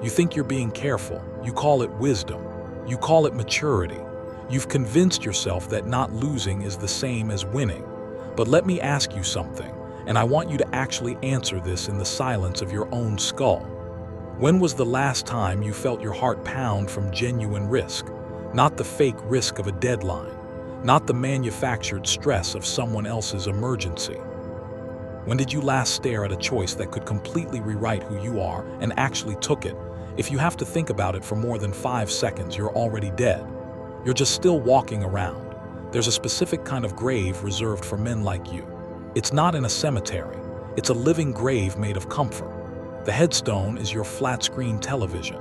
You think you're being careful. You call it wisdom. You call it maturity. You've convinced yourself that not losing is the same as winning. But let me ask you something, and I want you to actually answer this in the silence of your own skull. When was the last time you felt your heart pound from genuine risk? Not the fake risk of a deadline, not the manufactured stress of someone else's emergency. When did you last stare at a choice that could completely rewrite who you are and actually took it? If you have to think about it for more than 5 seconds, you're already dead. You're just still walking around. There's a specific kind of grave reserved for men like you. It's not in a cemetery. It's a living grave made of comfort. The headstone is your flat-screen television.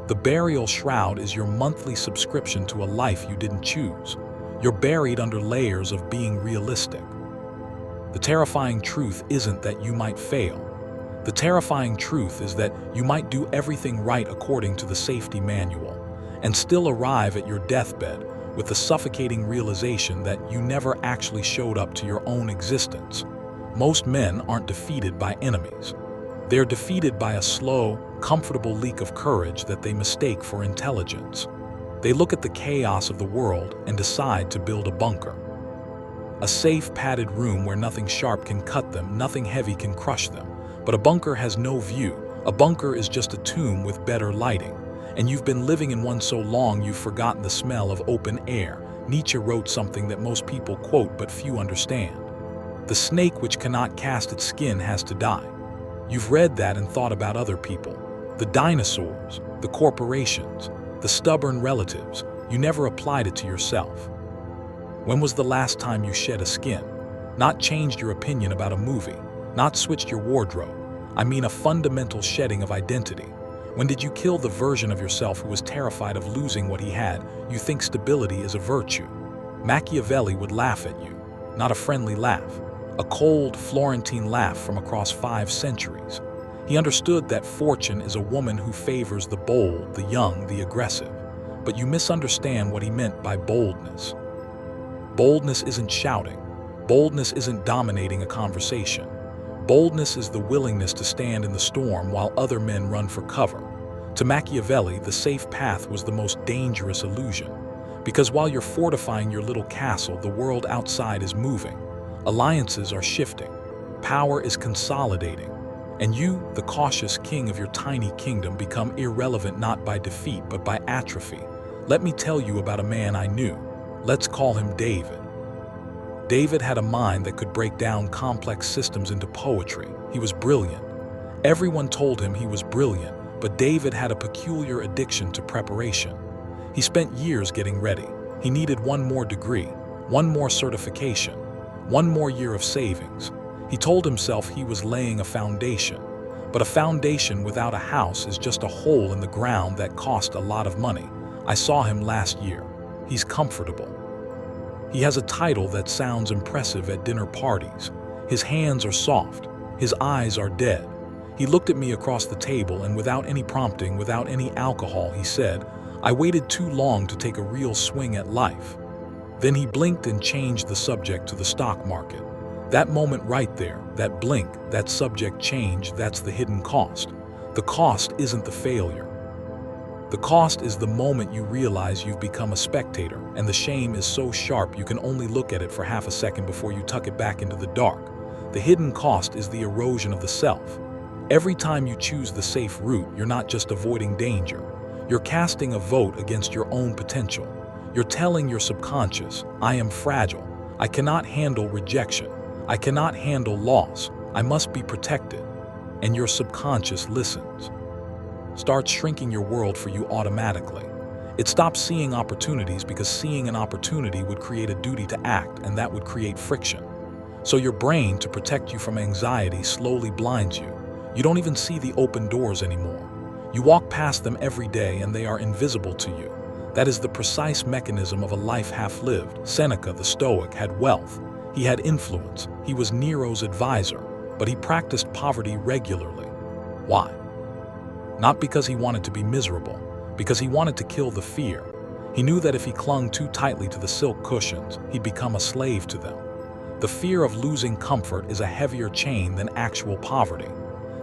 The burial shroud is your monthly subscription to a life you didn't choose. You're buried under layers of being realistic. The terrifying truth isn't that you might fail. The terrifying truth is that you might do everything right according to the safety manual and still arrive at your deathbed with the suffocating realization that you never actually showed up to your own existence. Most men aren't defeated by enemies. They're defeated by a slow, comfortable leak of courage that they mistake for intelligence. They look at the chaos of the world and decide to build a bunker. A safe, padded room where nothing sharp can cut them, nothing heavy can crush them. But a bunker has no view. A bunker is just a tomb with better lighting. And you've been living in one so long you've forgotten the smell of open air. Nietzsche wrote something that most people quote but few understand. The snake which cannot cast its skin has to die. You've read that and thought about other people. The dinosaurs, the corporations, the stubborn relatives. You never applied it to yourself. When was the last time you shed a skin? Not changed your opinion about a movie, not switched your wardrobe. I mean a fundamental shedding of identity. When did you kill the version of yourself who was terrified of losing what he had? You think stability is a virtue. Machiavelli would laugh at you, not a friendly laugh, a cold Florentine laugh from across 5 centuries. He understood that fortune is a woman who favors the bold, the young, the aggressive. But you misunderstand what he meant by boldness. Boldness isn't shouting. Boldness isn't dominating a conversation. Boldness is the willingness to stand in the storm while other men run for cover. To Machiavelli, the safe path was the most dangerous illusion. Because while you're fortifying your little castle, the world outside is moving. Alliances are shifting. Power is consolidating. And you, the cautious king of your tiny kingdom, become irrelevant not by defeat but by atrophy. Let me tell you about a man I knew. Let's call him David. David had a mind that could break down complex systems into poetry. He was brilliant. Everyone told him he was brilliant, but David had a peculiar addiction to preparation. He spent years getting ready. He needed one more degree, one more certification, one more year of savings. He told himself he was laying a foundation. But a foundation without a house is just a hole in the ground that cost a lot of money. I saw him last year. He's comfortable. He has a title that sounds impressive at dinner parties. His hands are soft. His eyes are dead. He looked at me across the table and without any prompting, without any alcohol, he said, "I waited too long to take a real swing at life." Then he blinked and changed the subject to the stock market. That moment right there, that blink, that subject change, that's the hidden cost. The cost isn't the failure. The cost is the moment you realize you've become a spectator, and the shame is so sharp you can only look at it for half a second before you tuck it back into the dark. The hidden cost is the erosion of the self. Every time you choose the safe route, you're not just avoiding danger. You're casting a vote against your own potential. You're telling your subconscious, I am fragile. I cannot handle rejection. I cannot handle loss. I must be protected. And your subconscious listens. Starts shrinking your world for you automatically. It stops seeing opportunities because seeing an opportunity would create a duty to act, and that would create friction. So your brain, to protect you from anxiety, slowly blinds you. You don't even see the open doors anymore. You walk past them every day and they are invisible to you. That is the precise mechanism of a life half-lived. Seneca, the Stoic, had wealth. He had influence. He was Nero's advisor, but he practiced poverty regularly. Why? Not because he wanted to be miserable, because he wanted to kill the fear. He knew that if he clung too tightly to the silk cushions, he'd become a slave to them. The fear of losing comfort is a heavier chain than actual poverty.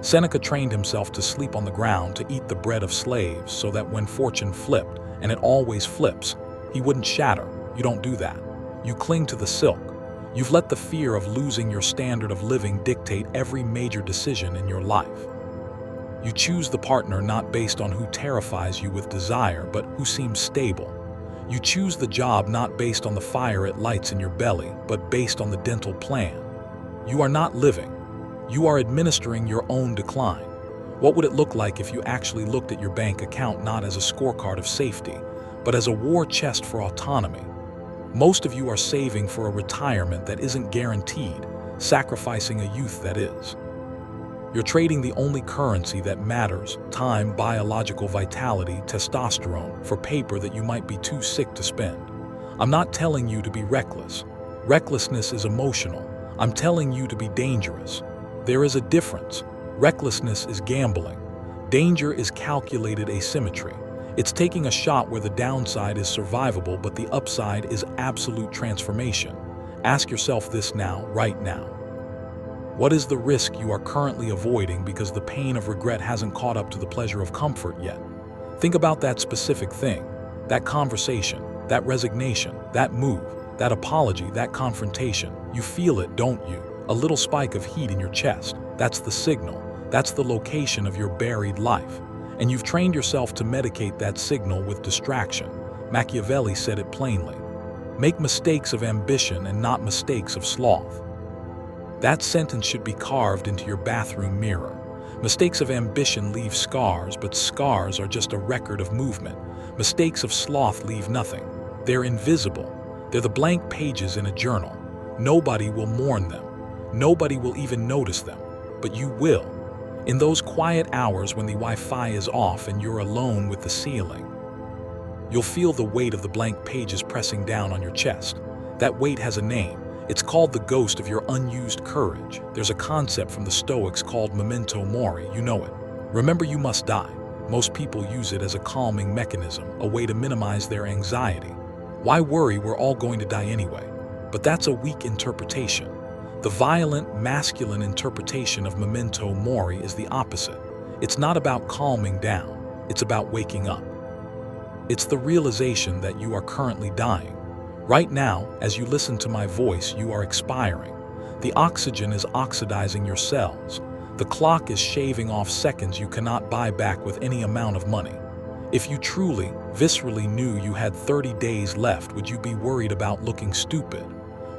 Seneca trained himself to sleep on the ground to eat the bread of slaves so that when fortune flipped, and it always flips, he wouldn't shatter. You don't do that. You cling to the silk. You've let the fear of losing your standard of living dictate every major decision in your life. You choose the partner not based on who terrifies you with desire, but who seems stable. You choose the job not based on the fire it lights in your belly, but based on the dental plan. You are not living. You are administering your own decline. What would it look like if you actually looked at your bank account not as a scorecard of safety, but as a war chest for autonomy? Most of you are saving for a retirement that isn't guaranteed, sacrificing a youth that is. You're trading the only currency that matters, time, biological vitality, testosterone, for paper that you might be too sick to spend. I'm not telling you to be reckless. Recklessness is emotional. I'm telling you to be dangerous. There is a difference. Recklessness is gambling. Danger is calculated asymmetry. It's taking a shot where the downside is survivable, but the upside is absolute transformation. Ask yourself this now, right now. What is the risk you are currently avoiding because the pain of regret hasn't caught up to the pleasure of comfort yet? Think about that specific thing, that conversation, that resignation, that move, that apology, that confrontation. You feel it, don't you? A little spike of heat in your chest. That's the signal. That's the location of your buried life. And you've trained yourself to medicate that signal with distraction. Machiavelli said it plainly. Make mistakes of ambition and not mistakes of sloth. That sentence should be carved into your bathroom mirror. Mistakes of ambition leave scars, but scars are just a record of movement. Mistakes of sloth leave nothing. They're invisible. They're the blank pages in a journal. Nobody will mourn them. Nobody will even notice them. But you will. In those quiet hours when the Wi-Fi is off and you're alone with the ceiling, you'll feel the weight of the blank pages pressing down on your chest. That weight has a name. It's called the ghost of your unused courage. There's a concept from the Stoics called memento mori. You know it. Remember, you must die. Most people use it as a calming mechanism, a way to minimize their anxiety. Why worry? We're all going to die anyway. But that's a weak interpretation. The violent, masculine interpretation of memento mori is the opposite. It's not about calming down. It's about waking up. It's the realization that you are currently dying. Right now, as you listen to my voice, you are expiring. The oxygen is oxidizing your cells. The clock is shaving off seconds you cannot buy back with any amount of money. If you truly, viscerally knew you had 30 days left, would you be worried about looking stupid?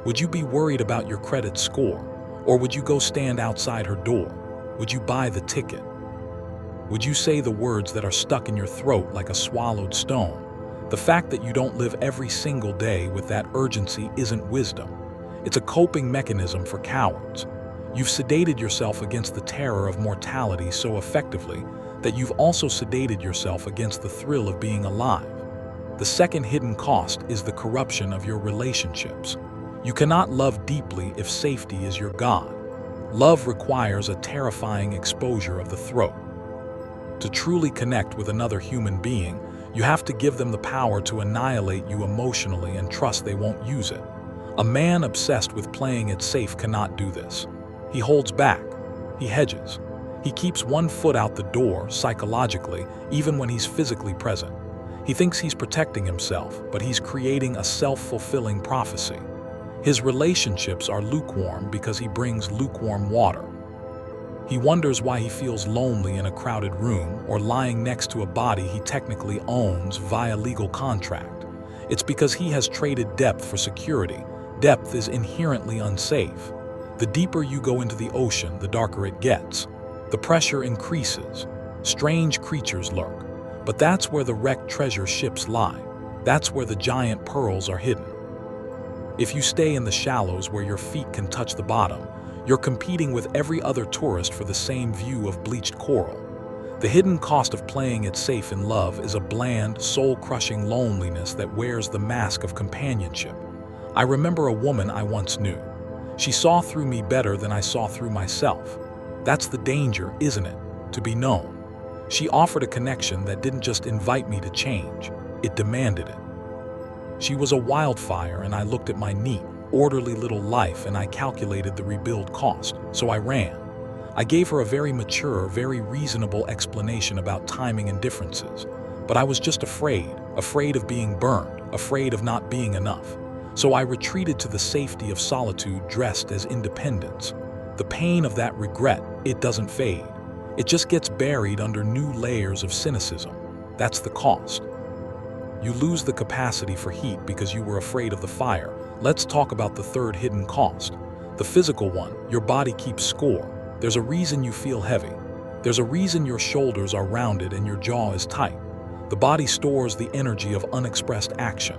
Would you be worried about your credit score? Or would you go stand outside her door? Would you buy the ticket? Would you say the words that are stuck in your throat like a swallowed stone? The fact that you don't live every single day with that urgency isn't wisdom. It's a coping mechanism for cowards. You've sedated yourself against the terror of mortality so effectively that you've also sedated yourself against the thrill of being alive. The second hidden cost is the corruption of your relationships. You cannot love deeply if safety is your god. Love requires a terrifying exposure of the throat. To truly connect with another human being, you have to give them the power to annihilate you emotionally and trust they won't use it. A man obsessed with playing it safe cannot do this. He holds back. He hedges. He keeps one foot out the door psychologically, even when he's physically present. He thinks he's protecting himself, but he's creating a self-fulfilling prophecy. His relationships are lukewarm because he brings lukewarm water. He wonders why he feels lonely in a crowded room or lying next to a body he technically owns via legal contract. It's because he has traded depth for security. Depth is inherently unsafe. The deeper you go into the ocean, the darker it gets. The pressure increases. Strange creatures lurk. But that's where the wrecked treasure ships lie. That's where the giant pearls are hidden. If you stay in the shallows where your feet can touch the bottom, you're competing with every other tourist for the same view of bleached coral. The hidden cost of playing it safe in love is a bland, soul-crushing loneliness that wears the mask of companionship. I remember a woman I once knew. She saw through me better than I saw through myself. That's the danger, isn't it? To be known. She offered a connection that didn't just invite me to change, it demanded it. She was a wildfire, and I looked at my neat, orderly little life and I calculated the rebuild cost, so I ran. I gave her a very mature, very reasonable explanation about timing and differences. But I was just afraid of being burned, afraid of not being enough. So I retreated to the safety of solitude dressed as independence. The pain of that regret, it doesn't fade. It just gets buried under new layers of cynicism. That's the cost. You lose the capacity for heat because you were afraid of the fire. Let's talk about the third hidden cost. The physical one. Your body keeps score. There's a reason you feel heavy. There's a reason your shoulders are rounded and your jaw is tight. The body stores the energy of unexpressed action.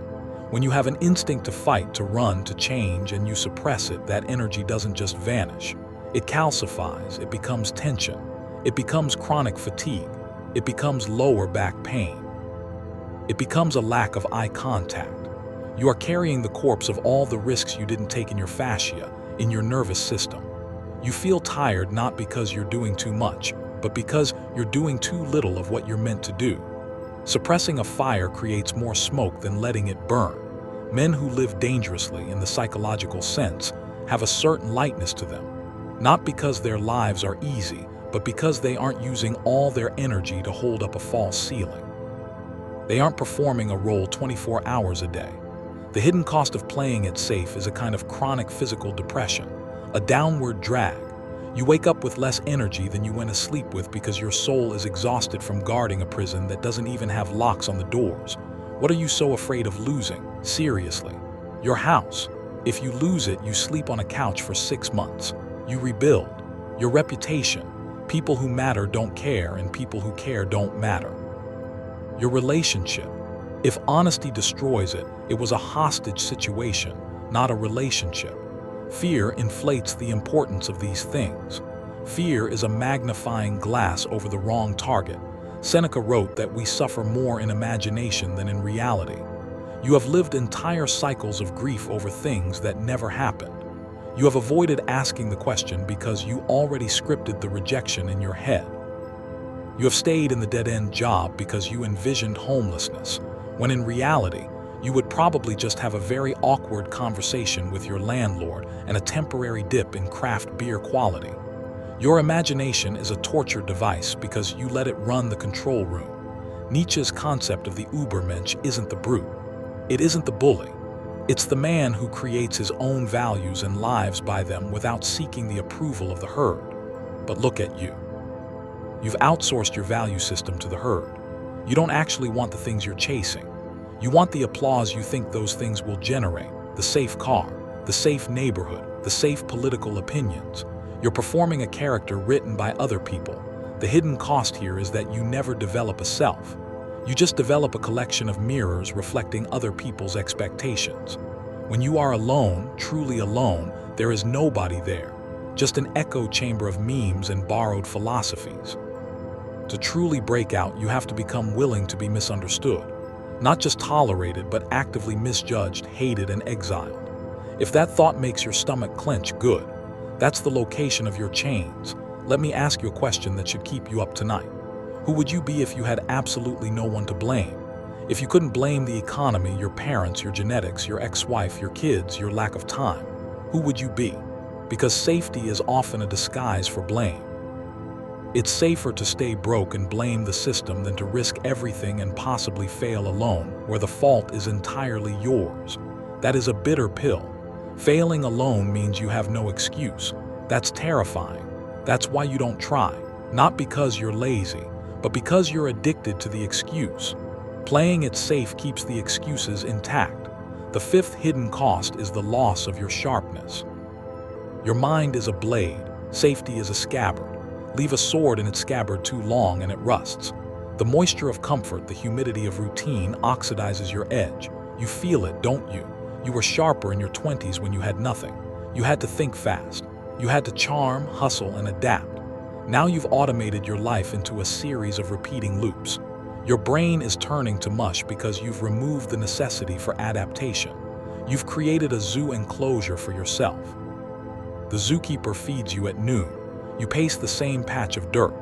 When you have an instinct to fight, to run, to change, and you suppress it, that energy doesn't just vanish. It calcifies, it becomes tension. It becomes chronic fatigue. It becomes lower back pain. It becomes a lack of eye contact. You are carrying the corpse of all the risks you didn't take in your fascia, in your nervous system. You feel tired not because you're doing too much, but because you're doing too little of what you're meant to do. Suppressing a fire creates more smoke than letting it burn. Men who live dangerously in the psychological sense have a certain lightness to them, not because their lives are easy, but because they aren't using all their energy to hold up a false ceiling. They aren't performing a role 24 hours a day. The hidden cost of playing it safe is a kind of chronic physical depression, a downward drag. You wake up with less energy than you went to sleep with because your soul is exhausted from guarding a prison that doesn't even have locks on the doors. What are you so afraid of losing? Seriously. Your house. If you lose it, you sleep on a couch for 6 months. You rebuild. Your reputation. People who matter don't care, and people who care don't matter. Your relationship. If honesty destroys it, it was a hostage situation, not a relationship. Fear inflates the importance of these things. Fear is a magnifying glass over the wrong target. Seneca wrote that we suffer more in imagination than in reality. You have lived entire cycles of grief over things that never happened. You have avoided asking the question because you already scripted the rejection in your head. You have stayed in the dead-end job because you envisioned homelessness, when in reality, you would probably just have a very awkward conversation with your landlord and a temporary dip in craft beer quality. Your imagination is a torture device because you let it run the control room. Nietzsche's concept of the Übermensch isn't the brute. It isn't the bully. It's the man who creates his own values and lives by them without seeking the approval of the herd. But look at you. You've outsourced your value system to the herd. You don't actually want the things you're chasing. You want the applause you think those things will generate, the safe car, the safe neighborhood, the safe political opinions. You're performing a character written by other people. The hidden cost here is that you never develop a self. You just develop a collection of mirrors reflecting other people's expectations. When you are alone, truly alone, there is nobody there, just an echo chamber of memes and borrowed philosophies. To truly break out, you have to become willing to be misunderstood. Not just tolerated, but actively misjudged, hated, and exiled. If that thought makes your stomach clench, good. That's the location of your chains. Let me ask you a question that should keep you up tonight. Who would you be if you had absolutely no one to blame? If you couldn't blame the economy, your parents, your genetics, your ex-wife, your kids, your lack of time, who would you be? Because safety is often a disguise for blame. It's safer to stay broke and blame the system than to risk everything and possibly fail alone, where the fault is entirely yours. That is a bitter pill. Failing alone means you have no excuse. That's terrifying. That's why you don't try. Not because you're lazy, but because you're addicted to the excuse. Playing it safe keeps the excuses intact. The fifth hidden cost is the loss of your sharpness. Your mind is a blade. Safety is a scabbard. Leave a sword in its scabbard too long and it rusts. The moisture of comfort, the humidity of routine oxidizes your edge. You feel it, don't you? You were sharper in your 20s when you had nothing. You had to think fast. You had to charm, hustle, and adapt. Now you've automated your life into a series of repeating loops. Your brain is turning to mush because you've removed the necessity for adaptation. You've created a zoo enclosure for yourself. The zookeeper feeds you at noon. You pace the same patch of dirt.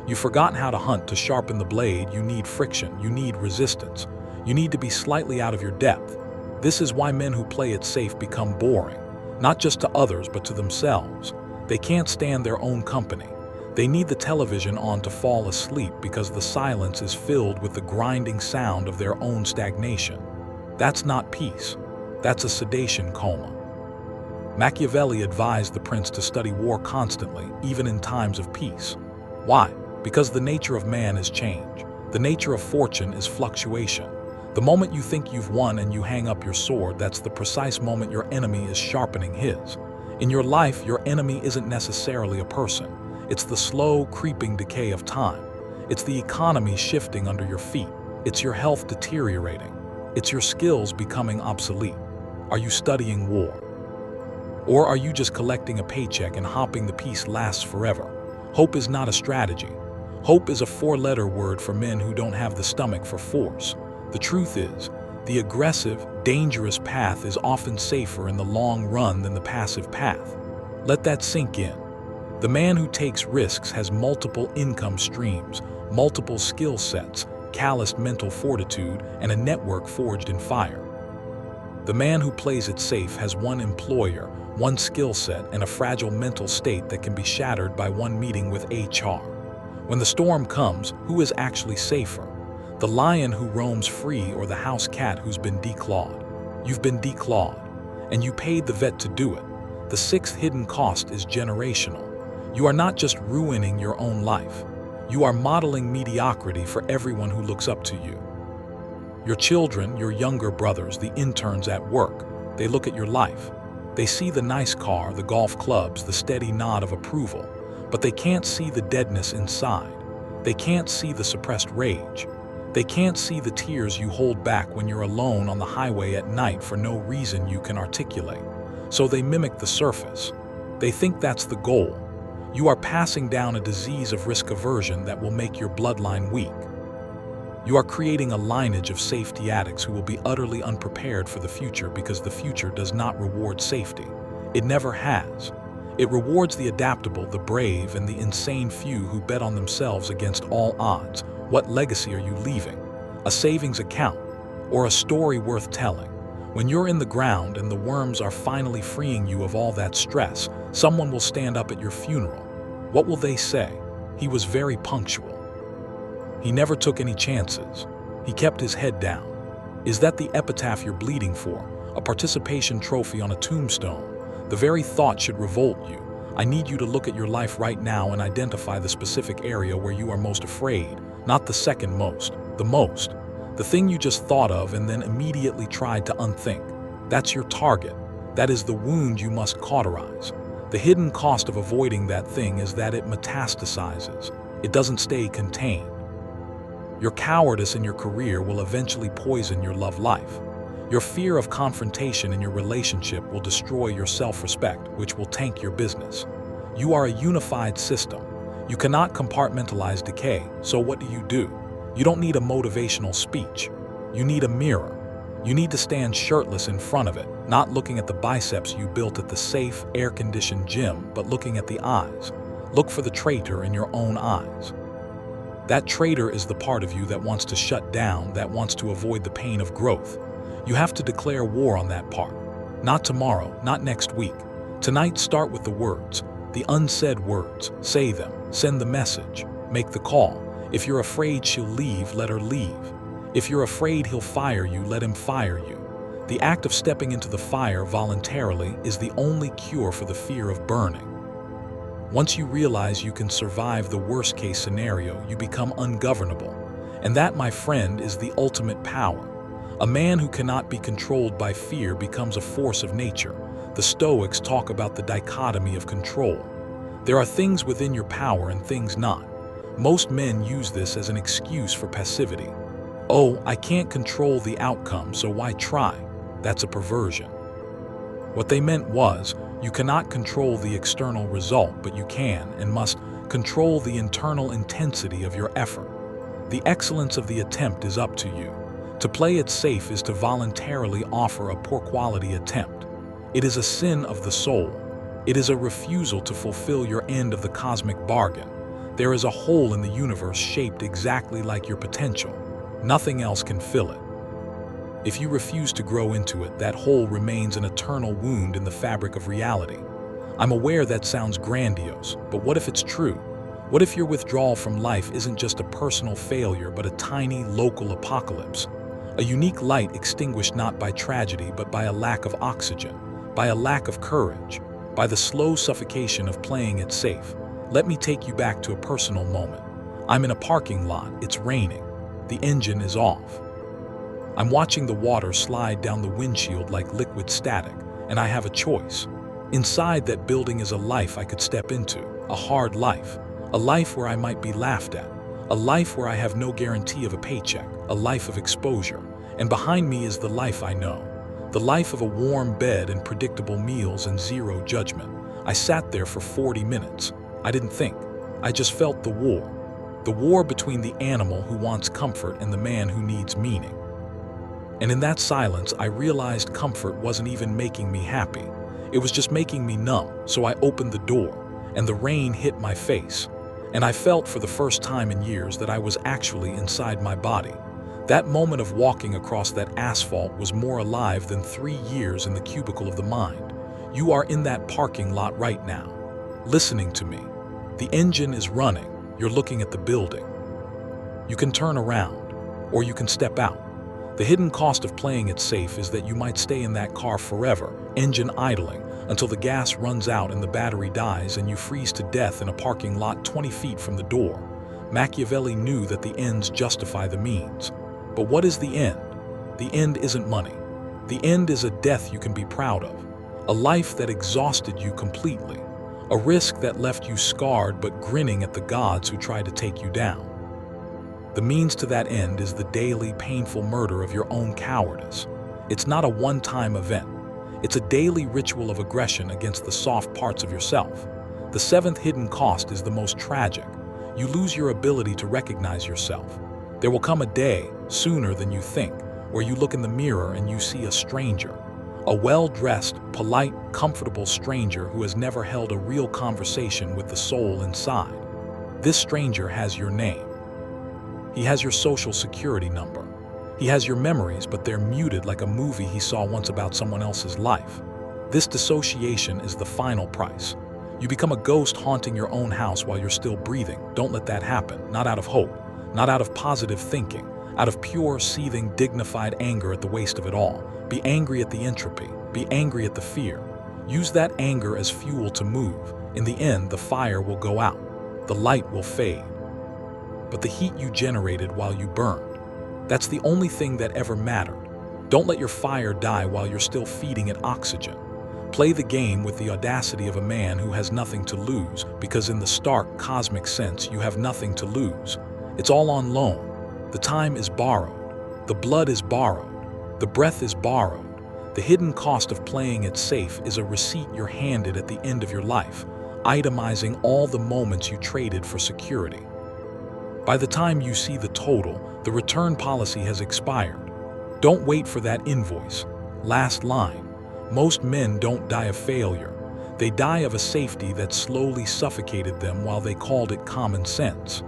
You've forgotten how to hunt. To sharpen the blade, you need friction, you need resistance. You need to be slightly out of your depth. This is why men who play it safe become boring, not just to others but to themselves. They can't stand their own company. They need the television on to fall asleep because the silence is filled with the grinding sound of their own stagnation. That's not peace. That's a sedation coma. Machiavelli advised the prince to study war constantly, even in times of peace. Why? Because the nature of man is change. The nature of fortune is fluctuation. The moment you think you've won and you hang up your sword, that's the precise moment your enemy is sharpening his. In your life, your enemy isn't necessarily a person. It's the slow, creeping decay of time. It's the economy shifting under your feet. It's your health deteriorating. It's your skills becoming obsolete. Are you studying war? Or are you just collecting a paycheck and hoping the peace lasts forever? Hope is not a strategy. Hope is a four-letter word for men who don't have the stomach for force. The truth is, the aggressive, dangerous path is often safer in the long run than the passive path. Let that sink in. The man who takes risks has multiple income streams, multiple skill sets, calloused mental fortitude, and a network forged in fire. The man who plays it safe has one employer, one skill set, and a fragile mental state that can be shattered by one meeting with HR. When the storm comes, who is actually safer? The lion who roams free or the house cat who's been declawed? You've been declawed, and you paid the vet to do it. The sixth hidden cost is generational. You are not just ruining your own life. You are modeling mediocrity for everyone who looks up to you. Your children, your younger brothers, the interns at work, they look at your life. They see the nice car, the golf clubs, the steady nod of approval, but they can't see the deadness inside. They can't see the suppressed rage. They can't see the tears you hold back when you're alone on the highway at night for no reason you can articulate. So they mimic the surface. They think that's the goal. You are passing down a disease of risk aversion that will make your bloodline weak. You are creating a lineage of safety addicts who will be utterly unprepared for the future because the future does not reward safety. It never has. It rewards the adaptable, the brave, and the insane few who bet on themselves against all odds. What legacy are you leaving? A savings account or a story worth telling? When you're in the ground and the worms are finally freeing you of all that stress, someone will stand up at your funeral. What will they say? He was very punctual. He never took any chances. He kept his head down. Is that the epitaph you're bleeding for? A participation trophy on a tombstone? The very thought should revolt you. I need you to look at your life right now and identify the specific area where you are most afraid, not the second most, the most. The thing you just thought of and then immediately tried to unthink. That's your target. That is the wound you must cauterize. The hidden cost of avoiding that thing is that it metastasizes. It doesn't stay contained. Your cowardice in your career will eventually poison your love life. Your fear of confrontation in your relationship will destroy your self-respect, which will tank your business. You are a unified system. You cannot compartmentalize decay, so what do? You don't need a motivational speech. You need a mirror. You need to stand shirtless in front of it, not looking at the biceps you built at the safe, air-conditioned gym, but looking at the eyes. Look for the traitor in your own eyes. That traitor is the part of you that wants to shut down, that wants to avoid the pain of growth. You have to declare war on that part. Not tomorrow, not next week. Tonight, start with the words, the unsaid words. Say them, send the message, make the call. If you're afraid she'll leave, let her leave. If you're afraid he'll fire you, let him fire you. The act of stepping into the fire voluntarily is the only cure for the fear of burning. Once you realize you can survive the worst-case scenario, you become ungovernable. And that, my friend, is the ultimate power. A man who cannot be controlled by fear becomes a force of nature. The Stoics talk about the dichotomy of control. There are things within your power and things not. Most men use this as an excuse for passivity. Oh, I can't control the outcome, so why try? That's a perversion. What they meant was, you cannot control the external result, but you can and must control the internal intensity of your effort. The excellence of the attempt is up to you. To play it safe is to voluntarily offer a poor-quality attempt. It is a sin of the soul. It is a refusal to fulfill your end of the cosmic bargain. There is a hole in the universe shaped exactly like your potential. Nothing else can fill it. If you refuse to grow into it, that hole remains an eternal wound in the fabric of reality. I'm aware that sounds grandiose, but what if it's true? What if your withdrawal from life isn't just a personal failure but a tiny local apocalypse? A unique light extinguished not by tragedy but by a lack of oxygen, by a lack of courage, by the slow suffocation of playing it safe. Let me take you back to a personal moment. I'm in a parking lot, it's raining. The engine is off. I'm watching the water slide down the windshield like liquid static, and I have a choice. Inside that building is a life I could step into, a hard life, a life where I might be laughed at, a life where I have no guarantee of a paycheck, a life of exposure. And behind me is the life I know, the life of a warm bed and predictable meals and zero judgment. I sat there for 40 minutes. I didn't think. I just felt the war between the animal who wants comfort and the man who needs meaning. And in that silence, I realized comfort wasn't even making me happy. It was just making me numb. So I opened the door, and the rain hit my face. And I felt for the first time in years that I was actually inside my body. That moment of walking across that asphalt was more alive than 3 years in the cubicle of the mind. You are in that parking lot right now, listening to me. The engine is running. You're looking at the building. You can turn around, or you can step out. The hidden cost of playing it safe is that you might stay in that car forever, engine idling, until the gas runs out and the battery dies and you freeze to death in a parking lot 20 feet from the door. Machiavelli knew that the ends justify the means. But what is the end? The end isn't money. The end is a death you can be proud of, a life that exhausted you completely, a risk that left you scarred but grinning at the gods who tried to take you down. The means to that end is the daily, painful murder of your own cowardice. It's not a one-time event. It's a daily ritual of aggression against the soft parts of yourself. The seventh hidden cost is the most tragic. You lose your ability to recognize yourself. There will come a day, sooner than you think, where you look in the mirror and you see a stranger. A well-dressed, polite, comfortable stranger who has never held a real conversation with the soul inside. This stranger has your name. He has your social security number. He has your memories, but they're muted like a movie he saw once about someone else's life. This dissociation is the final price. You become a ghost haunting your own house while you're still breathing. Don't let that happen. Not out of hope, not out of positive thinking, out of pure, seething, dignified anger at the waste of it all. Be angry at the entropy. Be angry at the fear. Use that anger as fuel to move. In the end, the fire will go out. The light will fade. But the heat you generated while you burned, that's the only thing that ever mattered. Don't let your fire die while you're still feeding it oxygen. Play the game with the audacity of a man who has nothing to lose, because in the stark, cosmic sense, you have nothing to lose. It's all on loan. The time is borrowed. The blood is borrowed. The breath is borrowed. The hidden cost of playing it safe is a receipt you're handed at the end of your life, itemizing all the moments you traded for security. By the time you see the total, the return policy has expired. Don't wait for that invoice. Last line. Most men don't die of failure. They die of a safety that slowly suffocated them while they called it common sense.